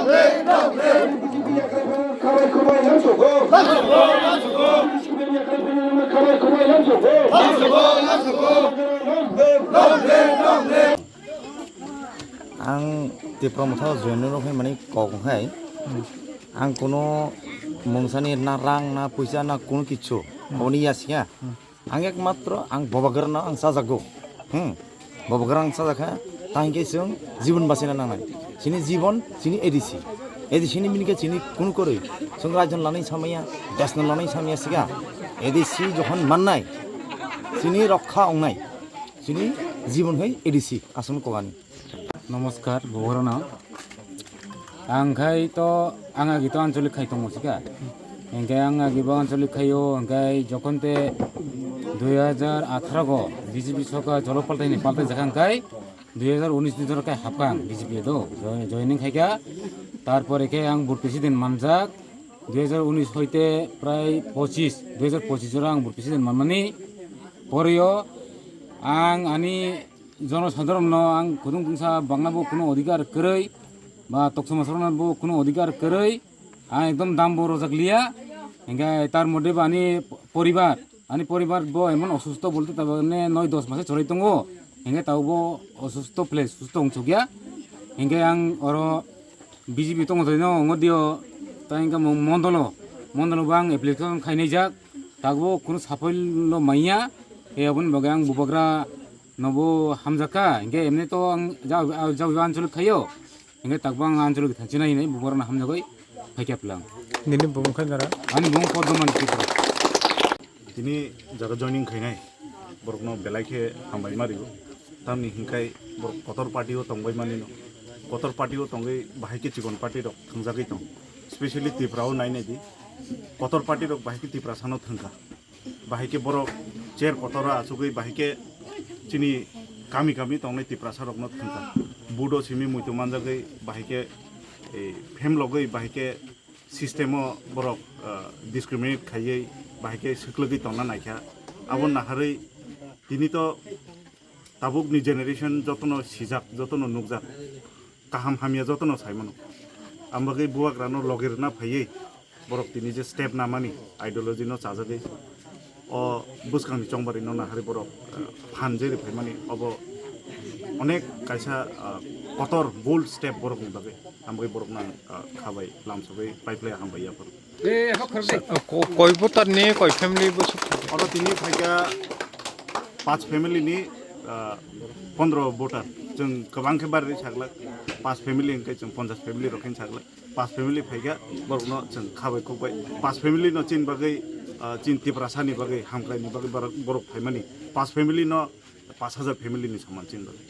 Ang ti promotor join ro mani kok hai ang kono mongsani na rang na puisa na kono kichu oni yasia ang ekmatro ang bobagar na ang sajago bobagar ang sajaka tangke sung জীবন বাসিনা নাঙাই sini জীবন sini edisi sini minike sini kono koroi sungrajon lanai samaya dasna lanai samaya siga edisi jokhon mannai sini rokha ongnai sini জীবন hoi edisi asam kogani নমস্কার বহরনা আংখাই তো আঙাগি তো আঞ্চলিক খাই তংসিকা এঙ্কাই আঙাগি বা আঞ্চলিক খাইও এঙ্কাই যখনতে 2018 গো BJP সরকার জলপাল্টাইনি পাল্টাই জাখাংকাই 2019 নি সরকার হাফাং বিজেপি দো জয়নিং খাইকা তারপর একে আং ভোট প্রেসিডেন্ট মানজাক 2019 হইতে প্রায় 2025 জোড়া আং ভোট প্রেসিডেন্ট মানমানি পরেও আং আনি জনসাধারণ আং খুদুং খুংসা বাংলাবো কোনো অধিকার করেই বা তকসমাসরণবো কোনো অধিকার করেই আং একদম দাম বড় জাগলিয়া এঙ্গাই তার মধ্যে আনি পরিবার বো এমন অসুস্থ বলতে তার মানে 9-10 মাসে চলাই দङ এঙ্গাই তাওবো অসুস্থ প্লেস সুস্থ অংশ গিয়া এঙ্গাই আং অর বিজেপি দङ দইনো অngodiyo তাইঙ্কা মন্ডল বাং এপ্লিকেশন খাইনাই যাক তাগবো কোনো সাফল্য মাইয়া এবন বগে আং বুবাগ্রা নবো হামজাকা ইংকে এমনি তো যাও আঞ্চলিক খাইও ইংকে তাকবাং আঞ্চলিক থাকছিনাই নাই বুবরনা হামজাগৈ ফাইকাপ্লাং নিনি বুং খাইনারা আনি বুং পদ্মমান ত্রিপুরা তিনি জায়গা জয়নিং খাইনাই বরকনো বেলাইকে হামবাই মারিও তামনি হিংखाय बर कतर पार्टीओ तंबाय मानिनो कतर पार्टीओ तंगै बाहायके चिकन पार्टी रक थंजागै दं स्पेशली त्रिपुराओ नायनाय दि कतर पार्टी रक बाहायके त्रिपुरा सानो थंगा बाहायके बर चेर कतरा आसुगै बाहायके चिनी कामी तंगनै त्रिपुरा सारकनो थंगा बुडो सिमी मुइतो मानजागै बाहायके फेम लगै बाहायके सिस्टेमो बरक डिस्क्रिमिनेट खायै बाहायके सोख्लोगै तंना नायखा आबो नाहारै दिनै तो ताबुकनि जेनेरेशन जतनो सिजाक जतनो नुकजाक काहाम हामिया जतनो साइमनो आमबागै बुवाग्रानो लगेरना फायै बरक दिनै जे स्टेप नामानि आइडियोलॉजी नो चाजागै अ बुसखांनि चंबारि नो नाहारि बरक फानजेरि फायमानि अब अनेक कायसा कतर बोल्ड स्टेप बरकनि बागै आमबागै बरकना खाबाय लामसबै पाइपलाय हामबायाफोर कय भोटारनि कय फैमिलि बसु अर दिनै फायगा 5 फेमिलिनि 15 भोटार जों गोबांखे बारै सागला 5 फेमिलि इंके जों 50 फेमिलि रखिन सागला 5 फेमिलि फायगा बरकनो जों खाबाय खबाय 5 फेमिलि न चिन बागै चिन त्रिपुरासानि बागै हामख्लायनि बागै बरक फायमानि 5 फेमिलि न 5000 फेमिलिनि समान चिन बागै